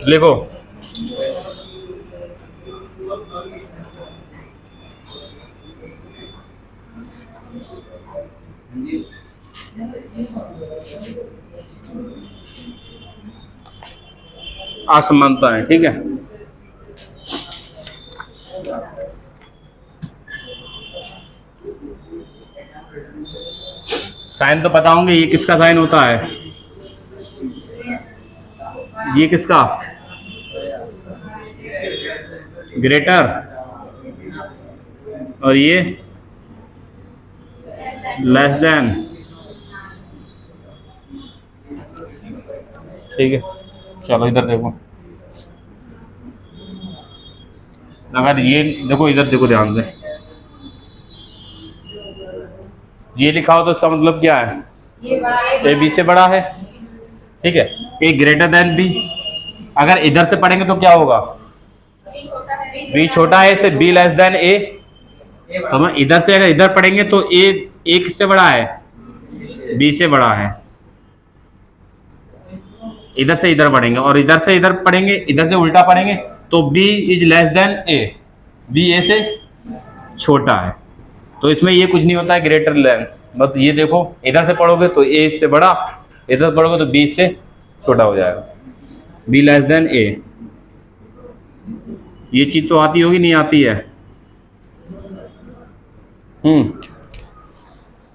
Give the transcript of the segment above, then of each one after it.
लिखो। असमानता है, ठीक है। साइन तो पता होंगे, ये किसका साइन होता है? ये किसका? ग्रेटर। और ये लेस देन, ठीक है। चलो इधर देखो, अगर ये देखो, इधर देखो ध्यान से, ये लिखा हो तो इसका मतलब क्या है? ए बी से बड़ा है, ठीक है। ए ग्रेटर देन बी। अगर इधर से पढ़ेंगे तो क्या होगा? बी छोटा है से बी लेस देन ए। तो हम इधर से अगर इधर पढ़ेंगे तो ए किससे बड़ा है? बी से बड़ा है। इधर से इधर पढ़ेंगे और इधर से इधर पढ़ेंगे, इधर से उल्टा पढ़ेंगे तो B is less than A, B A से छोटा है। तो इसमें ये कुछ नहीं होता है ग्रेटर लेंस, बस ये देखो, इधर से पढ़ोगे तो ए इससे बड़ा, इधर से पढ़ोगे तो बी इससे छोटा हो जाएगा, बी लेस देन ए। ये चीज तो आती होगी, नहीं आती है?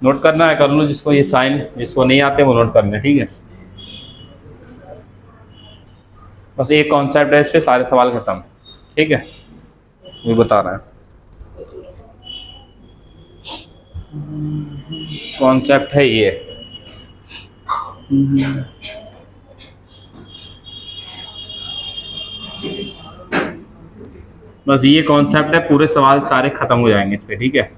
नोट करना है, कर लो, जिसको ये साइन, जिसको नहीं आते वो नोट करना है, ठीक है। बस एक कॉन्सेप्ट है, इस पे सारे सवाल खत्म, ठीक है। ये बता रहा है कॉन्सेप्ट है ये। बस ये कॉन्सेप्ट है, पूरे सवाल सारे खत्म हो जाएंगे इस पे, ठीक है।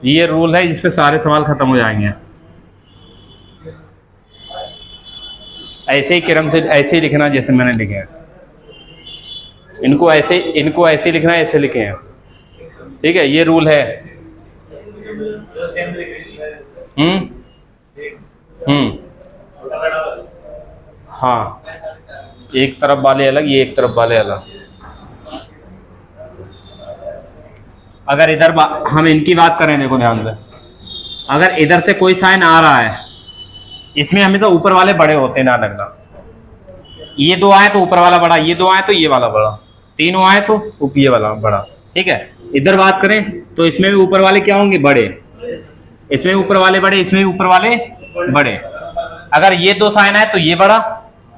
ये रूल है जिसपे सारे सवाल खत्म हो जाएंगे। ऐसे ही क्रम से ऐसे ही लिखना जैसे मैंने लिखे हैं, इनको ऐसे लिखना है, ऐसे लिखे हैं, ठीक है। ये रूल है। हाँ, एक तरफ वाले अलग, ये एक तरफ वाले अलग। अगर इधर हम इनकी बात करें, देखो ध्यान से, अगर इधर से कोई साइन आ रहा है, इसमें हमेशा ऊपर वाले बड़े होते हैं, ना लगना। ये दो आए तो ऊपर वाला बड़ा, ये दो आए तो ये वाला बड़ा, तीनों आए तो ये वाला बड़ा, ठीक है। इधर बात करें तो इसमें भी ऊपर वाले क्या होंगे? बड़े। इसमें ऊपर वाले बड़े, इसमें ऊपर वाले बड़े। अगर ये दो साइन आए तो ये बड़ा,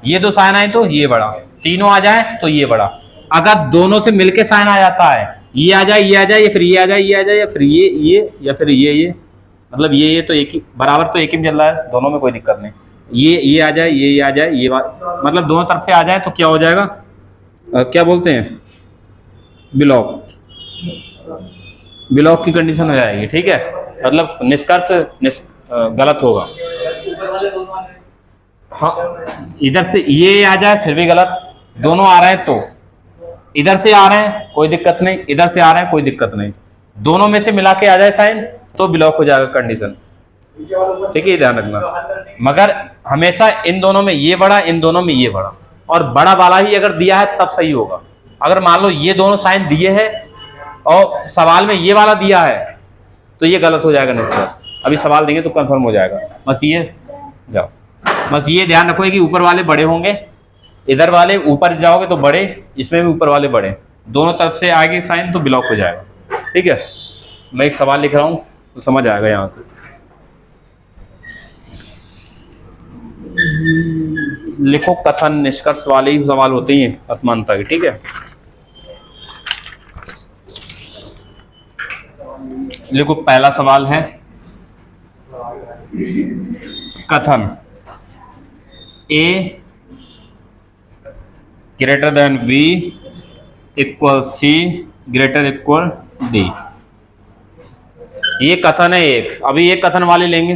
ये दो साइन आए तो ये बड़ा, तीनों आ जाए तो ये बड़ा। अगर दोनों से मिलके साइन आ जाता है, ये आ जाए, ये आ जाए, या फिर ये आ जाए, ये आ जाए, या फिर ये या फिर ये, मतलब ये तो एक ही बराबर, तो एक ही में चल रहा है, दोनों में कोई दिक्कत नहीं। ये आ जाए, ये आ जाए, ये मतलब दोनों तरफ से आ जाए तो क्या हो जाएगा? क्या बोलते हैं? ब्लॉक की कंडीशन हो जाएगी, ठीक है। मतलब निष्कर्ष गलत होगा। हाँ, इधर से ये आ जाए फिर भी गलत, दोनों आ रहे हैं तो, इधर से आ रहे हैं कोई दिक्कत नहीं, इधर से आ रहे हैं कोई दिक्कत नहीं, दोनों में से मिला के आ जाए साइन तो ब्लॉक हो जाएगा कंडीशन, ठीक है। ध्यान रखना, मगर हमेशा इन दोनों में ये बड़ा, इन दोनों में ये बड़ा, और बड़ा वाला ही अगर दिया है तब सही होगा। अगर मान लो ये दोनों साइन दिए हैं और सवाल में ये वाला दिया है तो ये गलत हो जाएगा निष्कर्ष। अभी सवाल देंगे तो कंफर्म हो जाएगा। बस ये ध्यान रखो कि ऊपर वाले बड़े होंगे, इधर वाले ऊपर जाओगे तो बड़े, इसमें भी ऊपर वाले बड़े, दोनों तरफ से आगे साइन तो ब्लॉक हो जाएगा, ठीक है। मैं एक सवाल लिख रहा हूँ तो समझ आएगा यहाँ से। लिखो कथन निष्कर्ष वाले ही सवाल होते हैं असमानता के, ठीक है। लिखो, पहला सवाल है कथन A greater than B equal C greater equal D. ये कथन है एक। अभी ये कथन वाले लेंगे,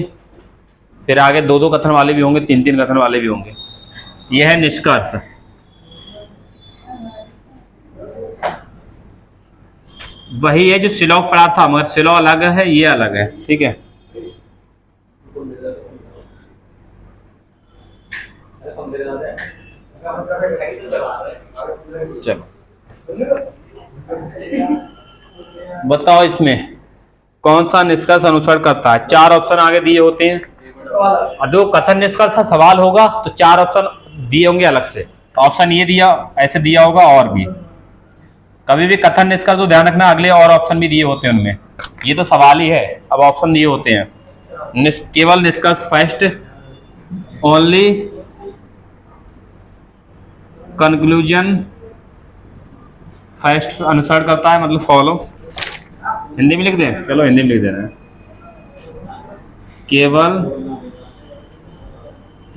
फिर आगे 2-2 कथन वाले भी होंगे, 3-3 कथन वाले भी होंगे। यह है निष्कर्ष। वही है जो सिलॉग पढ़ा था, मगर सिलॉग अलग है, ये अलग है। ठीक है, चलो बताओ इसमें कौन सा निष्कर्ष अनुसरण करता है। 4 ऑप्शन आगे दिए होते हैं, और जो कथन निष्कर्ष का सवाल होगा तो 4 ऑप्शन दिए होंगे अलग से। ऑप्शन ये दिया, ऐसे दिया होगा, और भी कभी भी कथन निष्कर्ष तो ध्यान रखना अगले और ऑप्शन भी दिए होते हैं उनमें। ये तो सवाल ही है, अब ऑप्शन दिए होते हैं। केवल निष्कर्ष फर्स्ट, ओनली कंक्लूजन फर्स्ट अनुसरण करता है, मतलब फॉलो। हिंदी में लिख दें, चलो हिंदी में लिख दे रहे हैं। केवल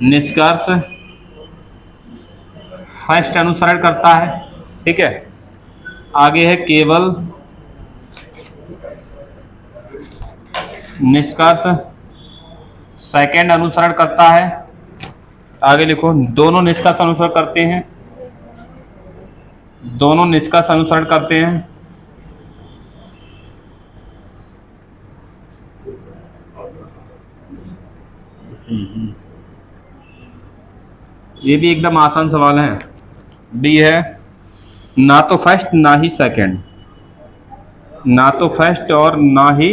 निष्कर्ष फर्स्ट अनुसरण करता है। ठीक है, आगे है केवल निष्कर्ष सेकंड अनुसरण करता है। आगे लिखो दोनों निष्कर्ष अनुसरण करते हैं, दोनों निष्कर्ष अनुसरण करते हैं। ये भी एकदम आसान सवाल है। बी है ना तो फर्स्ट ना ही सेकंड, ना तो फर्स्ट और ना ही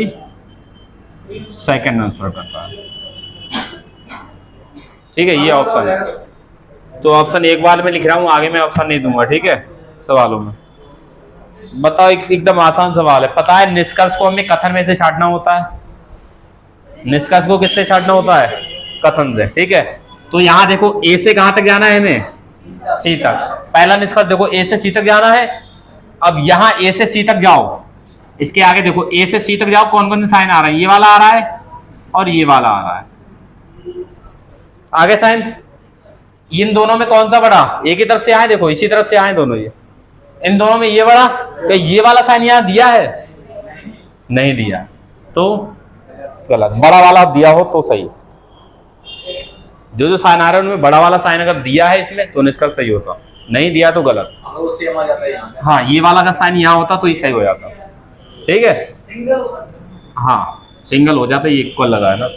सेकंड अनुसरण करता है। ठीक है, ये ऑप्शन है। तो ऑप्शन एक बार में लिख रहा हूं, आगे मैं ऑप्शन नहीं दूंगा। ठीक है, सवालों में बताओ, एकदम आसान सवाल है। पता है निष्कर्ष को हमें कथन में से छांटना होता है। निष्कर्ष को किससे छांटना होता है? कथन से। ठीक है, तो यहां देखो ए से कहां तक जाना है हमें? सी तक। पहला निष्कर्ष देखो ए से सी तक जाना है। अब यहां ए से सी तक जाओ, इसके आगे देखो ए से सी तक जाओ, कौन कौन से साइन आ रहा है? ये वाला आ रहा है और ये वाला आ रहा है। आगे साइन इन दोनों में कौन सा बड़ा? एक ही तरफ से आए, देखो इसी तरफ से आए दोनों। ये इन दोनों में ये बड़ा, तो ये वाला साइन यहां दिया है? नहीं दिया, तो गलत। बड़ा वाला दिया हो तो सही। जो जो साइन आ रहे हैं उनमें बड़ा वाला साइन अगर दिया है इसमें तो निष्कर्ष सही होता, नहीं दिया तो गलत। हाँ, ये वाला का साइन यहाँ होता तो ही सही हो जाता। ठीक है, हाँ सिंगल हो जाता, ये इक्वल लगा है ना।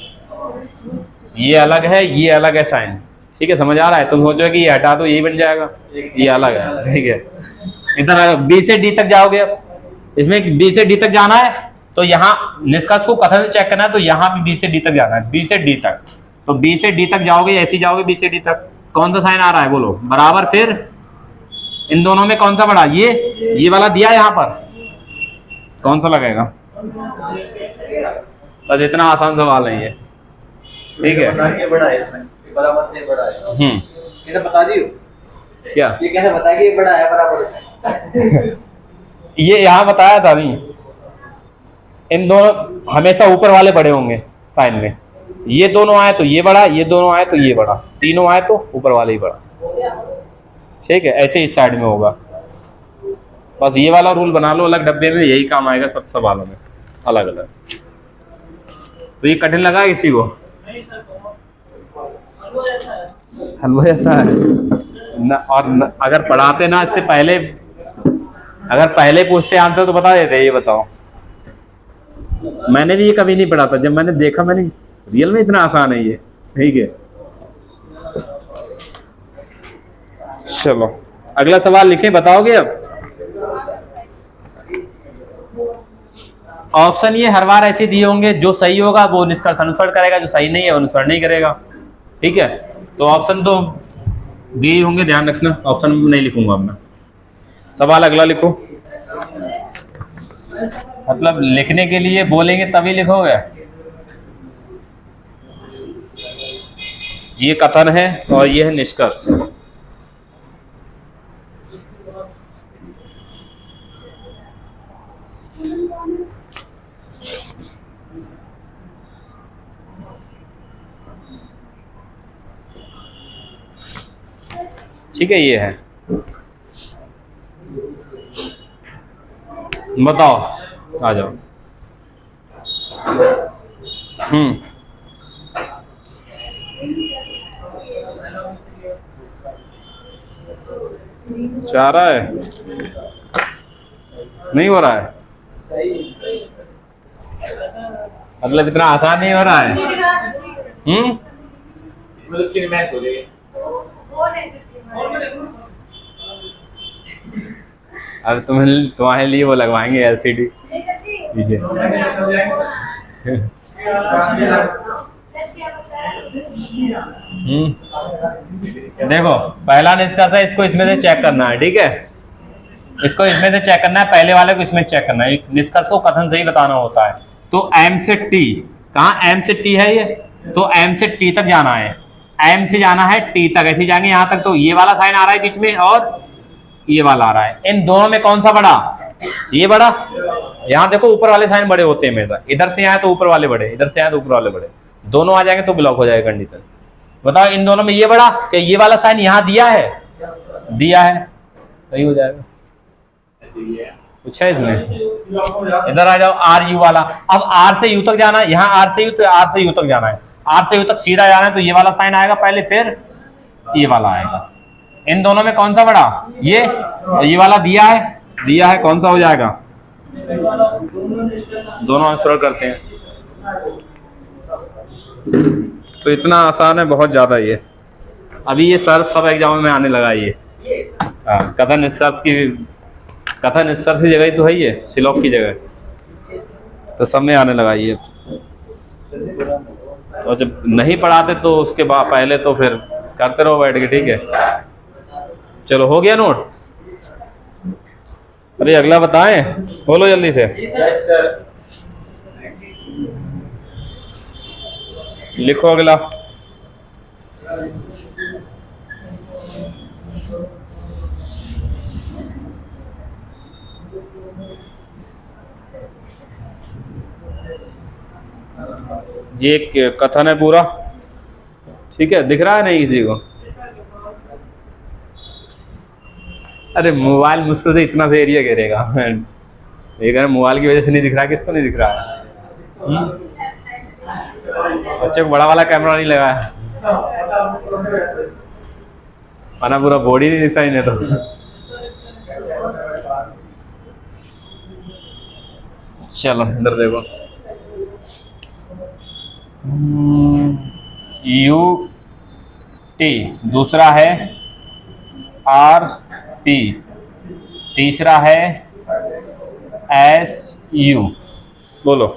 ये अलग है, ये अलग है साइन। ठीक है, समझ आ रहा है? तुम सोचो कि ये हटा दो, यही बन जाएगा, ये अलग है। ठीक है, इधर बी से डी तक जाओगे। अब इसमें बी से डी तक जाना है, तो यहाँ निष्कर्ष को कथन से चेक करना है, तो यहाँ भी बी से डी तक जाना है। बी से डी तक, तो बी से डी तक जाओगे, ऐसे जाओगे बी से डी तक। कौन सा साइन आ रहा है बोलो? बराबर। फिर इन दोनों में कौन सा बड़ा? ये वाला दिया है यहाँ पर, कौन सा लगेगा? बस इतना आसान सवाल है ये। ठीक है, बड़ा है इसमें, बराबर से बड़ा है। कैसे बता दियो? क्या ये कैसे बता कि ये बड़ा है बराबर? ये यहाँ बताया था नहीं। इन दोनों हमेशा ऊपर वाले बड़े होंगे साइन में। ये दोनों आए तो ये बड़ा, ये दोनों आए तो ये बड़ा, तीनों आए तो ऊपर वाले ही बड़ा। ठीक है, ऐसे इस साइड में होगा। बस ये वाला रूल बना लो अलग डब्बे में, यही काम आएगा सब सवालों में अलग अलग। तो ये कठिन लगा किसी को? हलवा जैसा है न, और न, अगर पढ़ाते ना इससे पहले, अगर पहले पूछते आंसर तो बता देते। ये बताओ, मैंने भी ये कभी नहीं पढ़ा था, जब मैंने देखा मैंने रियल में इतना आसान है ये। ठीक है, चलो अगला सवाल लिखे, बताओगे अब? ऑप्शन ये हर बार ऐसे दिए होंगे, जो सही होगा वो निष्कर्ष अनुसरण करेगा, जो सही नहीं है वो अनुसरण नहीं करेगा। ठीक है, तो ऑप्शन तो दिए होंगे, ध्यान रखना। ऑप्शन नहीं लिखूंगा अब मैं। सवाल अगला लिखो, मतलब लिखने के लिए बोलेंगे तभी लिखोगे। ये कथन है और ये है निष्कर्ष। ठीक है, ये है। बताओ, आ जाओ। चाह रहा है, नहीं हो रहा है, मतलब इतना आसान नहीं हो रहा है। मतलब चिन्ह मैच हो गए। अब तुम्हारे लिए वो लगवाएंगे एलसीडी पीछे। देखो पहला निष्कर्ष है, इसको इसमें से चेक करना है, ठीक है, इसको इसमें से चेक करना है, पहले वाले को इसमें चेक करना है, निष्कर्ष को कथन से ही बताना होता है। तो एम से टी, कहाँ एम से टी है ये, तो एम से टी तक जाना है, एम से जाना है टी तक, ऐसे जाएंगे यहाँ तक, तो ये वाला साइन आ रहा है बीच में और ये वाला आ रहा है, इन दोनों में कौन सा बड़ा, ये बड़ा। यहाँ देखो ऊपर वाले साइन बड़े होते हैं हमेशा, इधर से आए तो ऊपर वाले बड़े, इधर से आए तो ऊपर वाले बड़े, दोनों आ जाएंगे तो ब्लॉक हो जाएगा कंडीशन। बताओ इन दोनों में ये बड़ा कि ये वाला साइन यहाँ दिया है, दिया है, सही हो जाएगा। पूछा है इसमें, इधर आ जाओ आर यू वाला, अब आर से यू तक जाना है, यहाँ आर से यू तो आर से यू तक जाना है, आर से यू तक सीधा जाना है, तो ये वाला साइन आएगा पहले, फिर ये वाला आएगा। इन दोनों में कौन सा बड़ा, ये वाला दिया है, कौन सा हो जाएगा, दोनों आंसर करते हैं। तो इतना आसान है, बहुत ज्यादा ये, अभी ये सर सब एग्जाम में आने लगा ये। कथन निष्कर्ष की जगह ही तो है ये, सिलॉक की जगह, तो सब में आने लगा ये। और जब नहीं पढ़ाते तो उसके बाद पहले तो फिर करते रहो बैठ के, ठीक है। चलो हो गया नोट, अरे अगला बताएं, बोलो जल्दी से। Yes sir. लिखो अगला। ये एक कथन है पूरा, ठीक है, दिख रहा है नहीं किसी को? अरे मोबाइल मुश्किल से इतना सा एरिया घेरेगा, लेकिन मोबाइल की वजह से नहीं दिख रहा, किसको नहीं दिख रहा है? बच्चे को बड़ा वाला कैमरा नहीं लगा है, माना पूरा बॉडी नहीं दिखता इन्हें तो। चलो इधर देखो, यू टी, दूसरा है आर पी, तीसरा है एस यू। बोलो,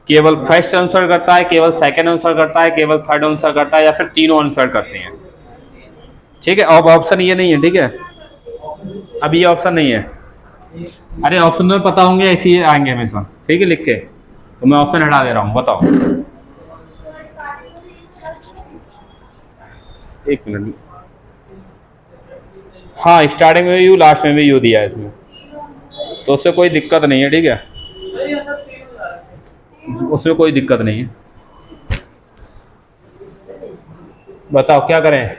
केवल फर्स्ट आंसर करता है, केवल सेकंड आंसर करता है, केवल थर्ड आंसर करता है, या फिर तीनों आंसर करते हैं, ठीक है। अब ऑप्शन ये नहीं है, ठीक है, अब ये ऑप्शन नहीं है। अरे ऑप्शन तो पता होंगे, ऐसे ही आएंगे हमेशा, ठीक है, लिख के, तो मैं ऑप्शन हटा दे रहा हूँ, बताओ। एक मिनट, हाँ स्टार्टिंग में भी यू, लास्ट में भी यू दिया है इसमें, तो उससे कोई दिक्कत नहीं है, ठीक है, उसमें कोई दिक्कत नहीं है। बताओ क्या करें?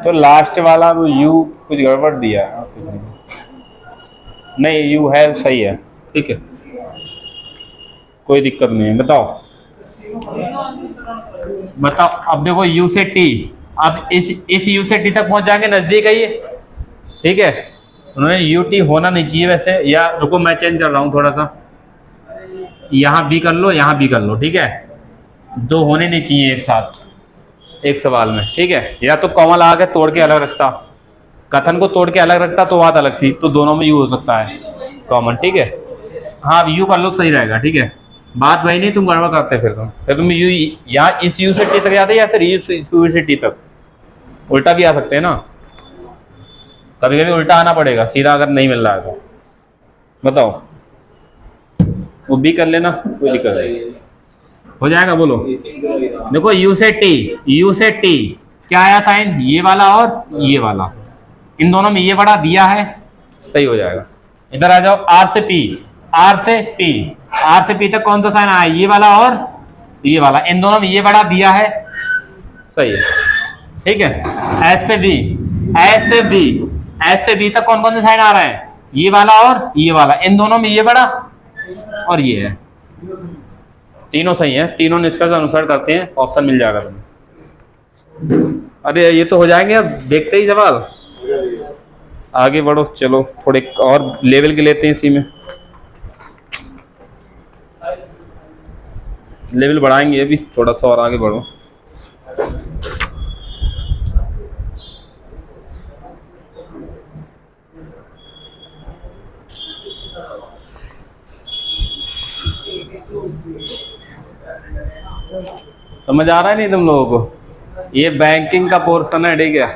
तो लास्ट वाला वो यू कुछ गड़बड़ दिया है, नहीं यू है सही है, ठीक है, कोई दिक्कत नहीं है। बताओ अब देखो यू से टी, अब इस यू से टी तक पहुंच जाएंगे, नजदीक है ये, ठीक है। उन्होंने यू टी होना नहीं चाहिए वैसे, या रुको मैं चेंज कर रहा हूँ थोड़ा सा, यहाँ भी कर लो, यहाँ भी कर लो, ठीक है, दो होने नहीं चाहिए एक साथ एक सवाल में, ठीक है। या तो कॉमा लगा के तोड़ के अलग रखता, कथन को तोड़ के अलग रखता तो बात अलग थी, तो दोनों में यू हो सकता है कॉमन, ठीक है। हाँ अब यू कर लो, सही रहेगा, ठीक है, बात वही नहीं, तुम गड़बड़ करते फिर तुम यू यहाँ इस यू से टी तक जाते या फिर इस यू से टी तक, उल्टा भी आ सकते हैं ना, कभी कभी उल्टा आना पड़ेगा, सीधा अगर नहीं मिल रहा है तो। बताओ, वो भी कर लेना, कोई दिक्कत नहीं, हो जाएगा। बोलो, देखो यू से टी क्या आया साइन, ये वाला और ये वाला, इन दोनों में ये बड़ा दिया है, सही हो जाएगा। इधर आ जाओ, आर से पी तक कौन सा साइन आया, ये वाला और ये वाला, इन दोनों में ये बड़ा दिया है, सही है, ठीक है। एस से बी तक कौन कौन से साइन आ रहा है, ये वाला और ये वाला, इन दोनों में ये बड़ा और ये है, तीनों सही है, तीनों निष्कर्ष अनुसार करते हैं, ऑप्शन मिल जाएगा तुम्हें। अरे ये तो हो जाएंगे, अब देखते ही सवाल। आगे बढ़ो, चलो थोड़े और लेवल के लेते हैं, इसी में लेवल बढ़ाएंगे अभी थोड़ा सा और आगे बढ़ो। समझ आ रहा है नहीं तुम लोगों को? ये बैंकिंग का पोर्शन है, ठीक है।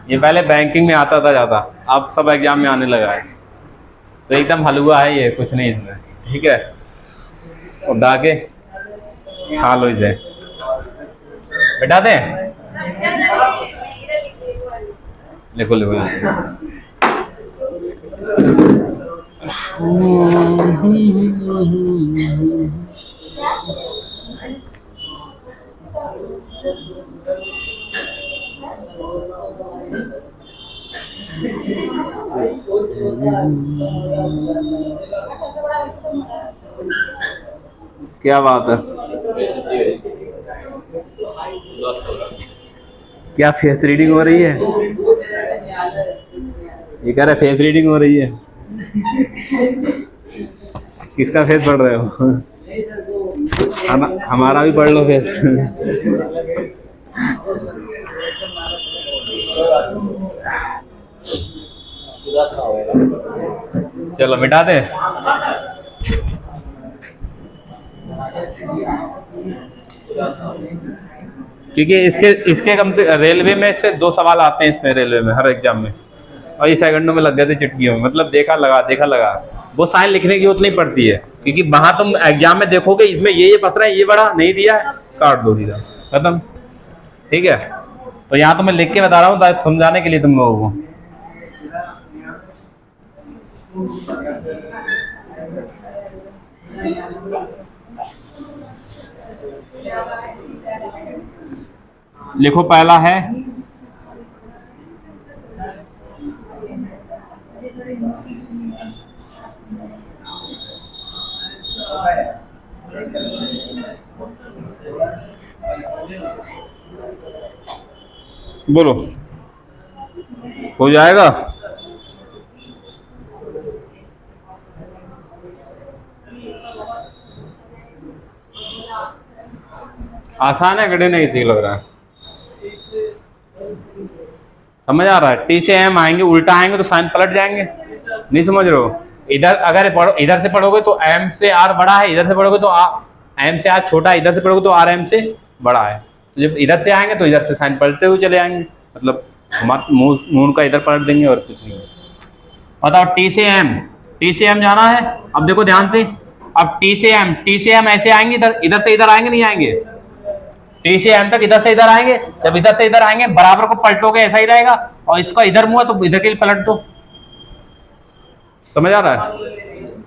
ये पहले बैंकिंग में आता था ज़्यादा, अब सब एग्जाम में आने लगा है। तो एकदम हलवा है ये, कुछ नहीं इसमें, ठीक है। उड़ा के खा लो इसे, बैठा दे। लिखो लिखो। क्या बात है, क्या फेस रीडिंग हो रही है? ये कह रहा है फेस रीडिंग हो रही है। किसका फेस पढ़ रहे हो? हमारा भी पढ़ लो फेस। चलो मिटा दे। क्योंकि इसके कम से रेलवे में से 2 सवाल आते हैं इसमें, रेलवे में हर एग्जाम में, और ये सेकंडों में लग गए थे चिटकियों में, मतलब देखा लगा। वो साइन लिखने की जरूरत नहीं पड़ती है, क्योंकि वहां तुम एग्जाम में देखोगे इसमें ये फंस रहा है, ये बड़ा नहीं दिया है, काट दो सीधा, खत्म, ठीक है। तो यहाँ तो मैं लिख के बता रहा हूँ समझाने के लिए तुम लोगों को। लिखो, पहला है बोलो, हो जाएगा? आसान है, कठिन नहीं लग रहा है? समझ आ रहा है? टी से एम आएंगे, उल्टा आएंगे तो साइन पलट जाएंगे, नहीं समझ रहे हो? इधर अगर इधर से पढ़ोगे तो एम से आर बड़ा है, इधर से पढ़ोगे तो एम से आर छोटा है, इधर से पढ़ोगे तो आर एम से बड़ा है। तो जब इधर से आएंगे तो इधर से साइन पलटते हुए चले आएंगे, मतलब मून का इधर पलट देंगे और कुछ नहीं। बताओ, टी से एम जाना है। अब देखो ध्यान से, अब टी से एम ऐसे आएंगे, इधर से इधर आएंगे, नहीं आएंगे? टी से एम तक इधर से इधर आएंगे, जब इधर से इधर आएंगे बराबर को पलटोगे ऐसा ही रहेगा, और इसका इधर मुंह है तो इधर के लिए पलट दो। समझ आ रहा है?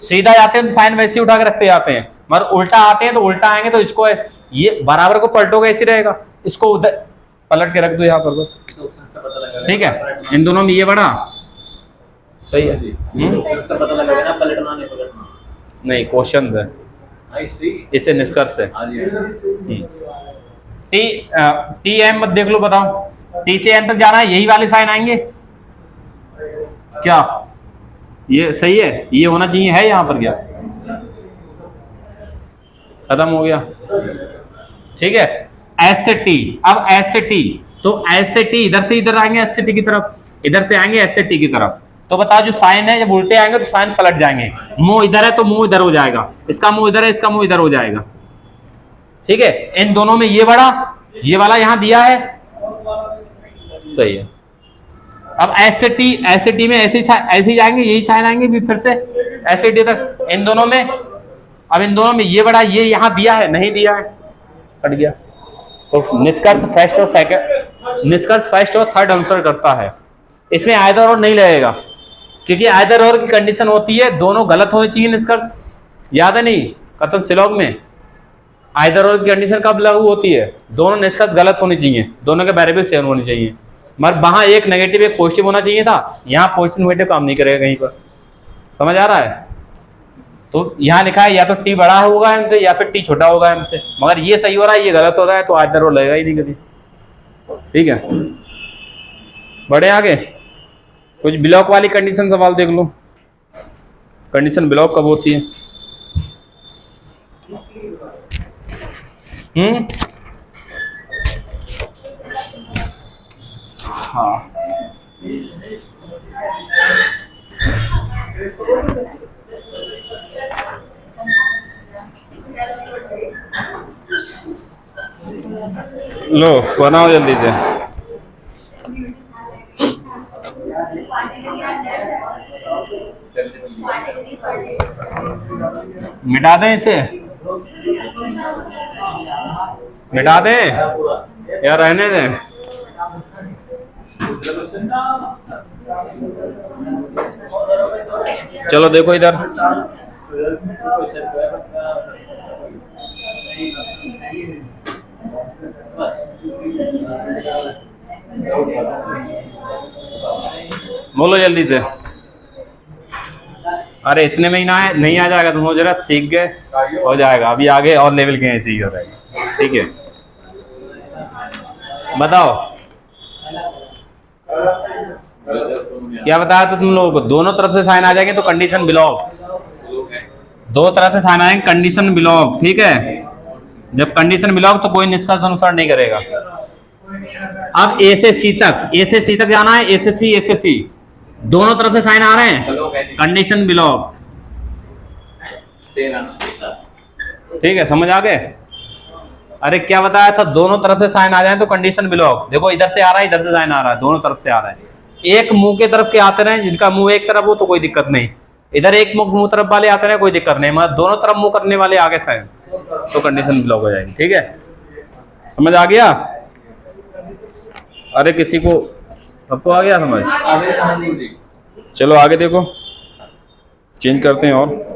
सीधा जाते हैं तो साइन वैसे ही उठा के रखते जाते हैं, मगर उल्टा आते हैं तो उल्टा आएंगे तो इसको ये बराबर को पलटोगे ऐसे रहेगा, इसको उधर पलट के रख दो यहाँ पर बस, ठीक है। इन दोनों में ये बड़ा सही है, पता लगेगा ना, पलटना नहीं पलटना नहीं, क्वेश्चन है, इसे निष्कर्ष है। टी एम मत देख लो, बताओ टी से एम तक जाना है, यही वाले साइन आएंगे क्या? ये सही है, ये होना चाहिए, है यहाँ पर क्या? खत्म हो गया, ठीक है। एस से टी, अब एस से टी, तो एस से टी इधर से इधर आएंगे, एस से टी की तरफ, इधर से आएंगे एस से टी की तरफ। तो बताओ जो साइन है जब उल्टे आएंगे तो साइन पलट जाएंगे, मुंह इधर है तो मुंह इधर हो जाएगा, इसका मुंह इधर है, इसका मुंह इधर हो जाएगा, ठीक है। इन दोनों में ये बड़ा, ये वाला यहां दिया है, सही है। अब एस से टी में ऐसे जाएंगे, यही साइन आएंगे भी फिर से एस से टी तक, इन दोनों में। अब इन दोनों में ये बड़ा, ये यहां दिया है, नहीं दिया है, कट गया। तो निष्कर्ष फर्स्ट और थर्ड आंसर करता है, इसमें आइदर और नहीं लगेगा, क्योंकि आइदर और की कंडीशन होती है दोनों गलत होने चाहिए निष्कर्ष, याद है नहीं कथन सिलोग में? आइदर और की कंडीशन कब लागू होती है? दोनों निष्कर्ष गलत होने चाहिए, दोनों के वेरिएबल सेम होने चाहिए, मगर वहां एक नेगेटिव एक पॉजिटिव होना चाहिए था, यहाँ पॉजिटिव नेगेटिव काम नहीं करेगा कहीं पर। समझ आ रहा है? तो यहाँ लिखा है या तो टी बड़ा होगा हमसे या फिर टी छोटा होगा हमसे, मगर ये सही हो रहा है, ये गलत हो रहा है, तो आइदर और लगेगा ही नहीं कभी। ठीक है, बढ़े आगे। कुछ ब्लॉक वाली कंडीशन सवाल देख लो। कंडीशन ब्लॉक कब होती है? हाँ, लो बनाओ जल्दी से। मिटा दें इसे, मिटा दें या रहने दें? चलो देखो इधर, बोलो जल्दी से। अरे इतने में ही ना है, नहीं आ जाएगा तुम, हो जरा सीख गए, हो जाएगा। अभी आगे और लेवल के ऐसे ही हो जाएगा, ठीक है। बताओ क्या बताया था तुम लोगों को? दोनों तरफ से साइन आ जाएंगे तो कंडीशन ब्लॉक, दो तरफ से साइन आएंगे कंडीशन ब्लॉक, ठीक है। जब कंडीशन ब्लॉक तो कोई निष्कर्ष अनुसार नहीं करेगा। अब ए से सी तक, ए से सी तक जाना है, ए से सी, दोनों तरफ से साइन आ रहे हैं, कंडीशन ब्लॉक, ठीक है, समझ आ गए? अरे क्या बताया था, दोनों तरफ से साइन आ जाए तो कंडीशन ब्लॉक। देखो इधर से आ रहा है, इधर से साइन आ रहा है, दोनों तरफ से आ रहा है। एक मुंह के तरफ के आते रहे, जिनका मुंह एक तरफ हो तो कोई दिक्कत नहीं। इधर एक मुंह तरफ वाले आते रहे, कोई दिक्कत नहीं, मगर दोनों तरफ मुंह करने वाले आगे साइन तो कंडीशन ब्लॉक हो जाएगी, ठीक है। समझ आ गया? अरे किसी को, सबको आ गया समझ? चलो आगे देखो, चेंज करते हैं और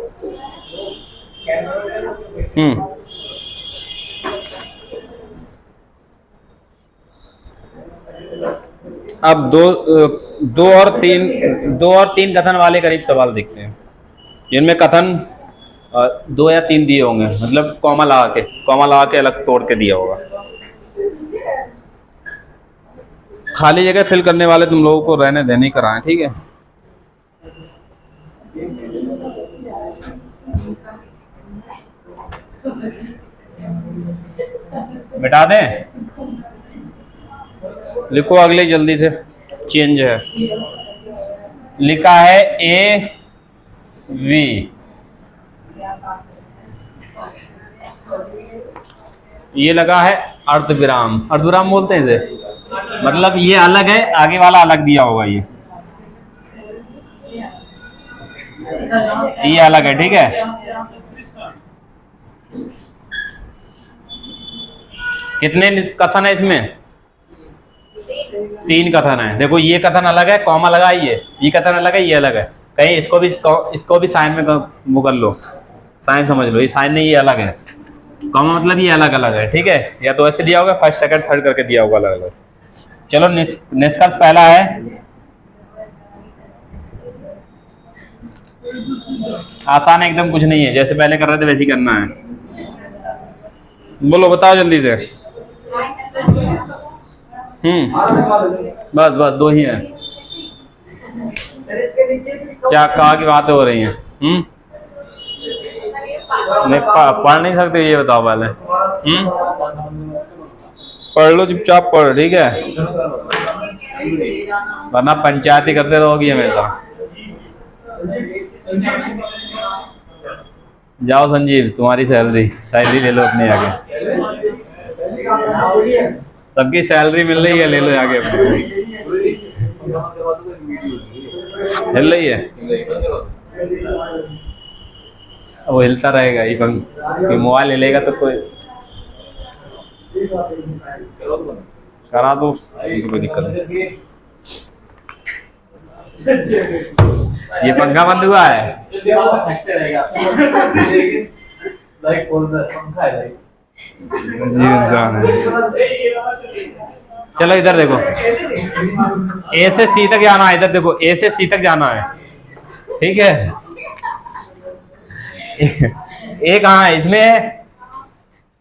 अब दो और तीन कथन वाले करीब सवाल देखते हैं। इनमें कथन 2 या 3 दिए होंगे, मतलब कॉमा लगा के अलग तोड़ के दिया होगा। खाली जगह फिल करने वाले तुम लोगों को रहने देने कराएं, ठीक है। मिटा दें, लिखो अगले जल्दी से। चेंज है, लिखा है ए वी, ये लगा है अर्धविराम। अर्धविराम बोलते हैं इसे, मतलब ये अलग है, आगे वाला अलग दिया होगा, ये अलग है, ठीक है। कितने कथन है इसमें? 3 कथन है। देखो ये कथन अलग है, कॉमा लगाइए, ये कथन अलग है, ये अलग है। कहीं इसको भी साइन में वो कर लो, साइन समझ लो, ये साइन नहीं, ये अलग है। कॉमा मतलब ये अलग अलग है, ठीक है। या तो ऐसे दिया होगा, फर्स्ट सेकंड थर्ड करके दिया होगा अलग अलग। चलो निष्कर्ष पहला है, आसान है एकदम, कुछ नहीं है, जैसे पहले कर रहे थे वैसे ही करना है। बोलो, बताओ जल्दी से। बस 2 ही है। क्या कहा की बातें हो रही हैं? पढ़ नहीं सकते, ये बताओ पहले। पढ़ लो, चुपचाप पढ़, ठीक है, वरना पंचायती करते रहोगी हमेशा। जाओ संजीव, तुम्हारी सैलरी ले लो अपने आगे, सबकी सैलरी मिल रही है, ले लो आगे अपने। हिल रही है, वो हिलता रहेगा, ये मोबाइल हिलेगा तो कोई करा दो, कोई दिक्कत नहीं। ये पंखा बंद हुआ है, जी इंसान है। चलो इधर देखो, ए से सी तक जाना है, इधर देखो, ए से सी तक जाना है, ठीक है। ए कहाँ है? इसमें है,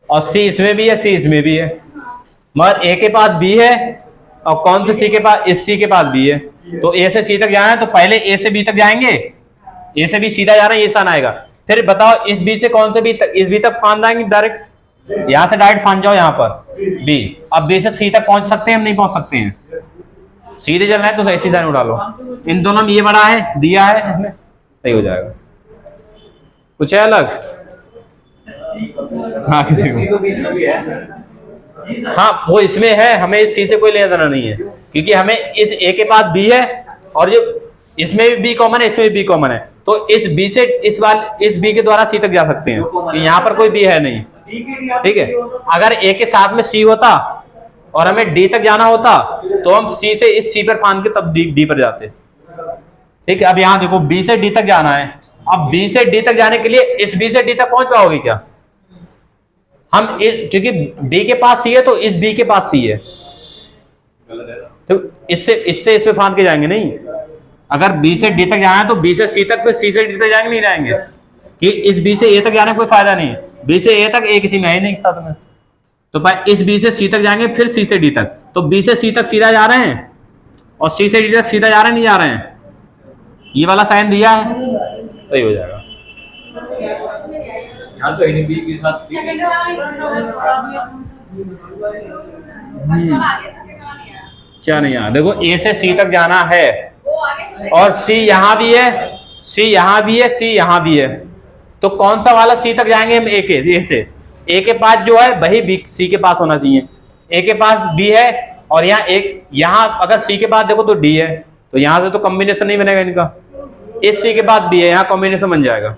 और सी इसमें भी है, सी इसमें भी है, मगर ए के पास बी है और कौन से सी के पास, इस सी के पास बी है। तो ए से सी तक जाना है तो पहले ए से बी तक जाएंगे, ए से बी सीधा जा रहे हैं, ये सन आएगा। फिर बताओ इस बी से कौन से बी तक, इस बी तक फांद आएंगे डायरेक्ट, यहां से डायरेक्ट फांद जाओ यहाँ पर बी। अब बी से सी तक पहुंच सकते हैं, हम नहीं पहुंच सकते हैं, सीधे चलना है तो ऐसी साइन उड़ा लो। इन दोनों में ये बड़ा है, दिया है इसमें, सही हो जाएगा। कुछ है अलग? हाँ हाँ वो इसमें है, हमें इस सी से कोई लेना देना नहीं है, क्योंकि हमें इस ए के पास बी है और जो इसमें भी बी कॉमन है, इसमें भी बी कॉमन है, तो इस बी से इस बी के द्वारा सी तक जा सकते हैं, तो यहाँ पर कोई बी है नहीं, ठीक है। अगर ए के साथ में सी होता और हमें डी तक जाना होता तो हम सी से इस सी पर फांद के तब डी पर जाते, ठीक है। अब यहाँ देखो बी से डी तक जाना है, अब बी से डी तक जाने के लिए इस बी से डी तक पहुंच पाओगे क्या? हम क्योंकि डी के पास सी है तो इस बी के पास सी है, तो इससे इस पे फांद के जाएंगे नहीं। अगर बी से डी तक जाना है तो बी से सी तक, फिर सी से डी तक जाएंगे, नहीं जाएंगे, कि इस बी से ए तक जाने का कोई फायदा नहीं है, बी से ए तक एक ही में है नहीं साथ में, तो भाई इस बी से सी तक जाएंगे, फिर सी से डी तक, तो बी से सी तक सीधा जा रहे हैं और सी से डी तक सीधा जा रहे हैं, नहीं जा रहे हैं, ये वाला साइन दिया है, सही हो जाएगा। यहाँ तो बी के साथ क्या नहीं है, देखो ए से सी तक जाना है और सी यहाँ भी है, सी यहाँ भी है, सी यहाँ भी है, तो कौन सा वाला सी तक जाएंगे हम? ए से, ए के पास जो है वही बी सी के पास होना चाहिए, ए के पास बी है और यहाँ एक, यहाँ अगर सी के पास देखो तो डी है, तो यहाँ से तो कॉम्बिनेशन नहीं बनेगा इनका, इस सी के पास बी है, यहाँ कॉम्बिनेशन बन जाएगा,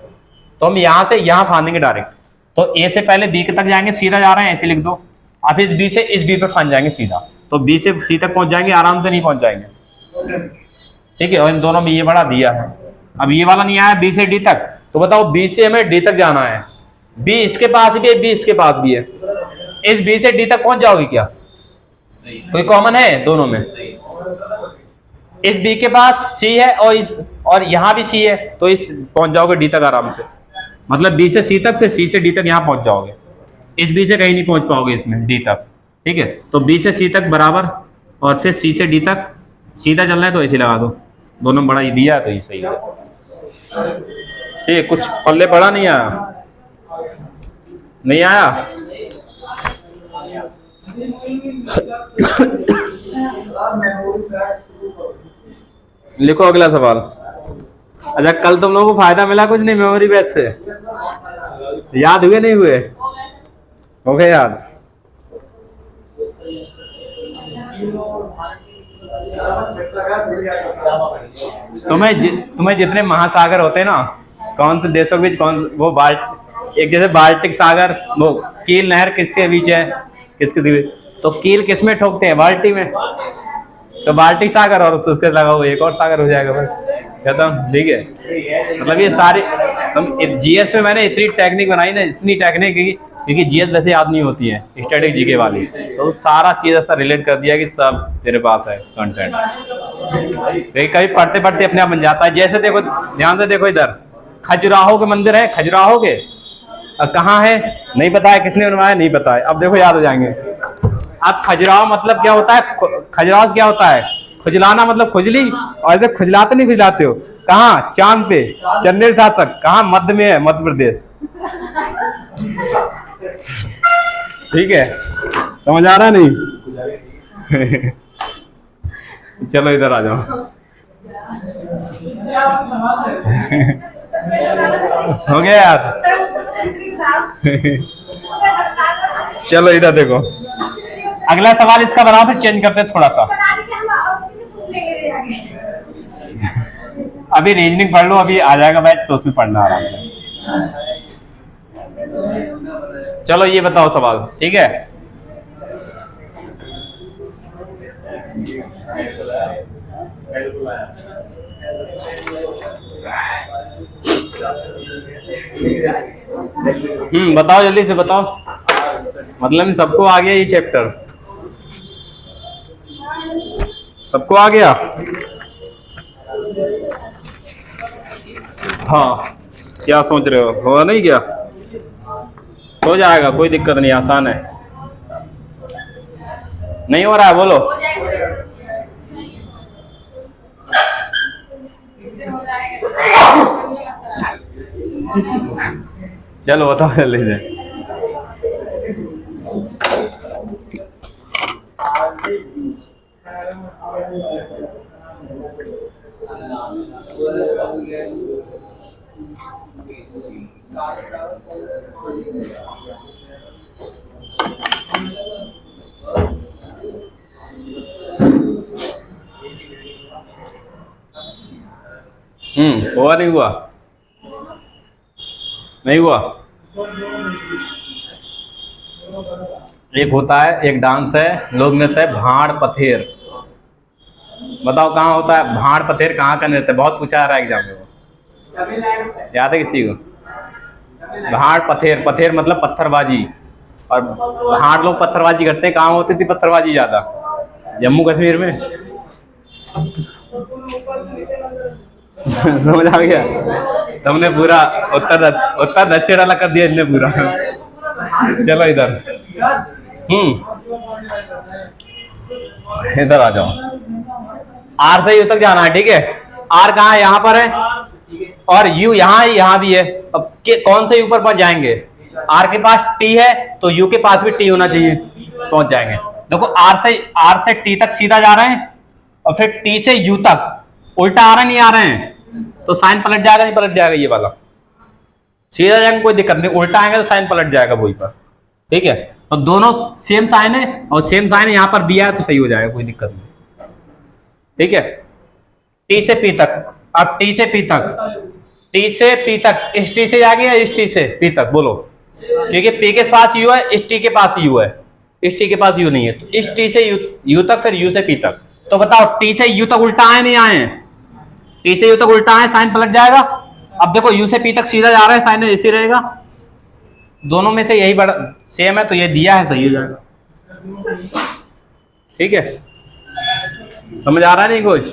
तो हम यहाँ से यहाँ फांदेंगे डायरेक्ट, तो ए से पहले बी तक जाएंगे, सीधा जा रहे हैं ऐसे लिख दो, अब इस बी से इस बी पर फांद जाएंगे सीधा, तो बी से सी तक पहुंच जाएंगे, आराम से नहीं पहुंच जाएंगे, ठीक है। और इन दोनों में ये बड़ा दिया है, अब ये वाला नहीं आया बी से डी तक, तो बताओ बी से हमें डी तक जाना है, बी इसके पास भी है, बी इसके पास भी है, इस बी से डी तक पहुंच जाओगे क्या? कोई कॉमन है दोनों में? इस बी के पास सी है और यहाँ भी सी है, तो इस पहुंच जाओगे डी तक आराम से, मतलब बी से सी तक, फिर सी से डी तक यहाँ पहुंच जाओगे, इस बी से कहीं नहीं पहुंच पाओगे इसमें डी तक, ठीक है। तो बी से सी तक बराबर और फिर सी से डी तक सीधा चलना है तो ऐसे लगा दो, दोनों में बड़ा ये दिया है तो ये सही है, ठीक है। कुछ पल्ले बड़ा नहीं आया, नहीं आया? लिखो अगला सवाल। अच्छा कल तुम लोगों को फायदा मिला कुछ नहीं मेमोरी बेस से? याद हुए नहीं हुए? हो गए याद? तुम्हें जितने महासागर होते हैं ना, कौन से देशों के बीच, कौन वो एक जैसे बाल्टिक सागर, वो कील नहर किसके बीच है, किसके बीच, तो कील किस में ठोकते हैं? बाल्टी में, तो बाल्टिक सागर और उसके लगा हुआ एक और सागर हो जाएगा बस खत्म, ठीक है। मतलब ये सारे तुम जीएस में मैंने इतनी टेक्निक बनाई ना, इतनी टेक्निक, क्योंकि जीएस वैसे याद नहीं होती है, स्टैटिक जीके वाली, तो सारा चीज ऐसा रिलेट कर दिया कि सब तेरे पास है कंटेंट, कभी पढ़ते पढ़ते अपने आप बन जाता है। जैसे देखो, ध्यान से देखो, इधर खजुराहो के मंदिर है, खजुराहो के कहाँ है नहीं पता है, किसने बनवाया नहीं पता है, अब देखो याद हो जाएंगे। अब खजुराहो मतलब क्या होता है? खजुराहो क्या होता है? खुजलाना मतलब खुजली, और ऐसे खुजलाते नहीं खुजलाते हो, कहाँ? चांद पे, चंदेल साथ तक, कहाँ? मध्य में है, मध्य प्रदेश, ठीक है। समझ आ रहा नहीं? चलो इधर आ जाओ। हो गया यार? चलो इधर देखो, अगला सवाल इसका बनाओ, फिर चेंज करते हैं थोड़ा सा। अभी रीजनिंग पढ़ लो, अभी आ जाएगा बैच तो उसमें पढ़ना आराम से। चलो ये बताओ सवाल, ठीक है। बताओ जल्दी से बताओ, मतलब सबको आ गया ये चैप्टर? सबको आ गया? हाँ, क्या सोच रहे हो, होगा नहीं क्या? हो जाएगा, कोई दिक्कत नहीं, आसान है। नहीं हो रहा है, बोलो। चलो बताओ जल्दी से। हुआ नहीं हुआ? नहीं हुआ। एक होता है, एक डांस है, लोक नृत्य है भाड़ पथेर। बताओ कहाँ होता है भाड़ पथेर? कहाँ का नृत्य? बहुत पूछा आ रहा है एग्जाम में, वो याद है किसी को? भाड़ पथेर, पथेर मतलब पत्थरबाजी, और भाड़ लोग पत्थरबाजी करते हैं। कहाँ होती थी पत्थरबाजी ज्यादा? जम्मू कश्मीर में। समझ आ गया? तुमने पूरा उत्तर दक्षिण अलग कर दिया इसने पूरा। चलो इधर, इधर आ जाओ। आर से यू तक जाना है, ठीक है? आर कहाँ है? यहाँ पर है, और यू यहाँ भी है। अब कौन से यू पर पहुंच जाएंगे? आर के पास टी है तो यू के पास भी टी होना चाहिए, पहुंच जाएंगे। देखो आर से टी तक सीधा जा रहे हैं, और फिर टी से यू तक उल्टा आ रहे नहीं आ रहे हैं, तो साइन पलट जाएगा नहीं पलट जाएगा? ये वाला सीधा जाएगा कोई दिक्कत नहीं, उल्टा आएंगे तो साइन पलट जाएगा वही पर, ठीक है? तो दोनों सेम साइन है, और सेम साइन यहाँ पर दिया है तो सही हो जाएगा, कोई दिक्कत नहीं, ठीक है? टी से पी तक, अब टी से पी तक, टी से पी तक, इस टी से जाएंगे या इस टी से पी तक? बोलो, क्योंकि पी के पास यू है, इस टी के पास यू है, इस टी के पास यू नहीं है, तो इस टी से यू तक, फिर यू से पी तक। तो बताओ टी से यू तक उल्टा आए नहीं आए? टी से यू तक उल्टा आए, साइन पलट जाएगा। अब देखो यू से पी तक सीधा जा रहा है, साइन ऐसे रहेगा। दोनों में से यही बड़ा सेम है, तो ये दिया है, सही हो जाएगा, ठीक है? समझ आ रहा है नहीं कुछ?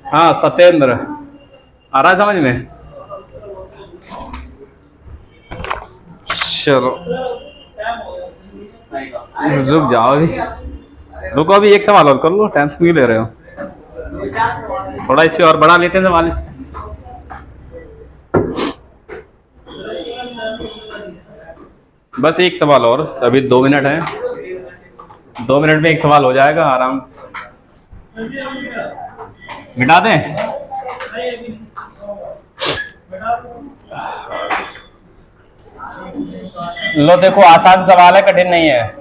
हाँ सत्येंद्र, आ रहा है समझ में? चलो रुक जाओ, अभी रुको, अभी एक सवाल और कर लो, टेंशन क्यों ले रहे हो? थोड़ा इसे और बढ़ा लेते हैं सवाल इसे। बस एक सवाल और, अभी 2 मिनट है, 2 मिनट में एक सवाल हो जाएगा आराम। मिटा दें? लो देखो, आसान सवाल है, कठिन नहीं है।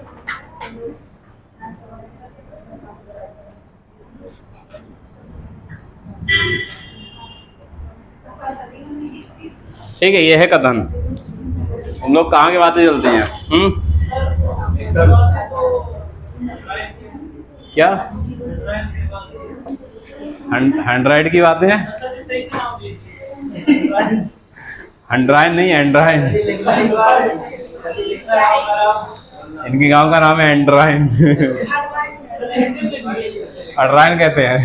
ठीक है, ये है कथन। हम लोग कहाँ की बातें चलती हैं? क्या हैंड्राइड की बातें हैं? हैंड्राइड नहीं, एंड्राइड। इनके गांव का नाम है एंड्राइड। अड्राइन कहते हैं।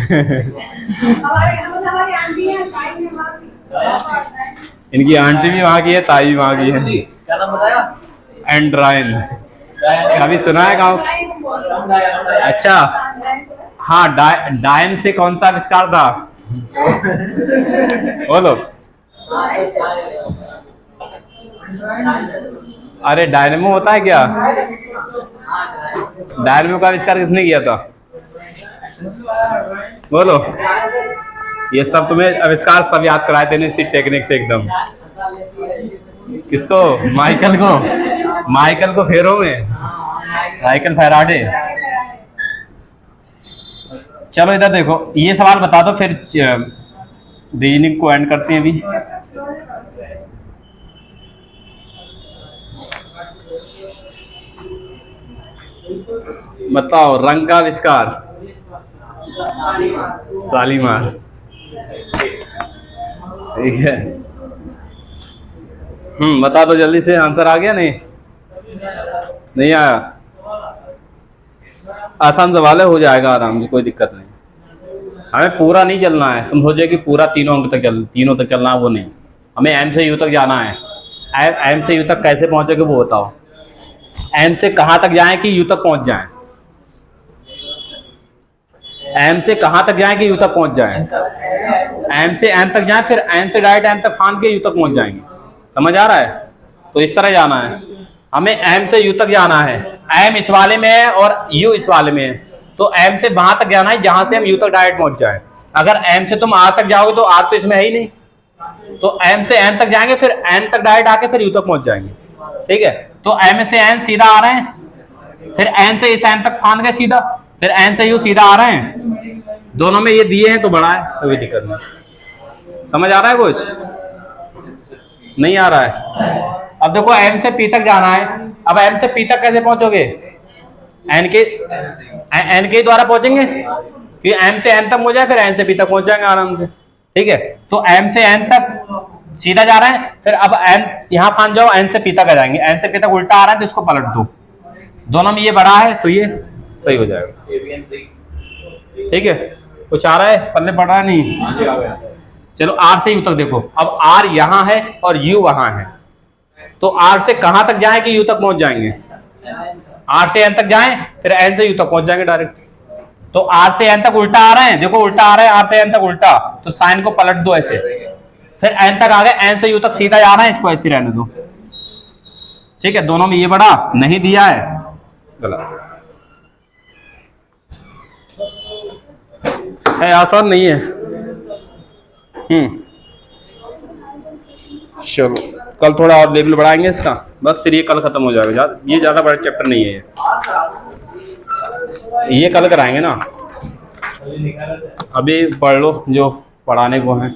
इनकी आंटी भी वहाँ की है, ताई भी वहाँ की है। क्या नाम बताया? एंड्राइन। कभी सुना है गाँव? अच्छा हाँ, डायन से कौन सा आविष्कार था? बोलो। अरे डायनेमो होता है क्या? डायनेमो का आविष्कार किसने किया था? बोलो। ये सब तुम्हें आविष्कार सब याद कराए थे इसी टेक्निक से एकदम। किसको? माइकल को फेरो में, माइकल फैराडे। चलो इधर देखो, ये सवाल बता दो, फिर रीजनिंग को एंड करते हैं अभी। बताओ रंग का आविष्कार? शालीमार। ठीक है, बता दो जल्दी से। आंसर आ गया? नहीं आया? आसान सवाल है, हो जाएगा आराम से, कोई दिक्कत नहीं। हमें पूरा नहीं चलना है, तुम सोचे कि पूरा तीनों तक चलना है, वो नहीं। हमें एम से यू तक जाना है। एम से यू तक कैसे पहुंचोगे वो बताओ। एम से कहाँ तक जाएं कि यू तक पहुंच जाएं? एम से कहाँ तक जाए कि यू तक पहुंच जाए, एम से एन तक जाए, फिर एन से डायरेक्ट एन तक फांद के यू तक पहुंच जाएंगे। समझ आ रहा है? तो इस तरह जाना है हमें, एम से यू तक जाना है। एम इस वाले में है और यू इस वाले में है, तो एम से वहां तक जाना है जहां से हम यू तक डायरेक्ट पहुंच जाए। अगर एम से तुम आर तक जाओगे तो आर तो इसमें है ही नहीं, तो एम से एन तक जाएंगे, फिर एन तक डायरेक्ट आके फिर यू तक पहुंच जाएंगे। ठीक है, तो एम से एन सीधा आ रहे हैं, फिर एन से इस एन तक फांद गए सीधा, फिर एन से यू सीधा आ रहे हैं। दोनों में ये दिए हैं तो बड़ा है, कोई दिक्कत नहीं। समझ आ रहा है? कुछ नहीं आ रहा है? अब देखो एम से पी तक जाना है, अब एम से पी तक कैसे पहुंचोगे? एन के द्वारा पहुंचेंगे, कि एम से एन तक हो जाए, फिर एन से पी तक पहुंच जाएंगे आराम से। ठीक है, तो एम से एन तक सीधा जा रहे हैं, फिर अब एन यहां फांद जाओ, एन से पी तक आ जाएंगे। एन से पी तक उल्टा आ रहा है तो इसको पलट दो, दोनों में ये बड़ा है तो ये सही हो जाएगा। ठीक है, कुछ आ रहा है? पल्ले पड़ रहा है? नहीं। चलो आर से यू तक देखो, अब आर यहां है और यू वहां है, तो आर से कहां तक जाएं कि यू तक पहुंच जाएंगे? आर से एन तक जाएं, फिर एन से यू तक पहुंच जाएंगे डायरेक्ट। तो आर से एन तक उल्टा आ रहे हैं, देखो उल्टा आ रहे हैं, आर से एन तक उल्टा, तो साइन को पलट दो ऐसे, फिर एन तक आ गए, एन से यू तक सीधा जा रहे हैं, इसको ऐसे रहने दो। ठीक है, दोनों में ये बड़ा नहीं दिया है, गलत है, आसान नहीं है। चलो कल थोड़ा और लेवल बढ़ाएंगे इसका, बस फिर ये कल खत्म हो जाएगा। ये ज्यादा बड़ा चैप्टर नहीं है, ये कल कराएंगे ना, अभी पढ़ लो जो पढ़ाने को है।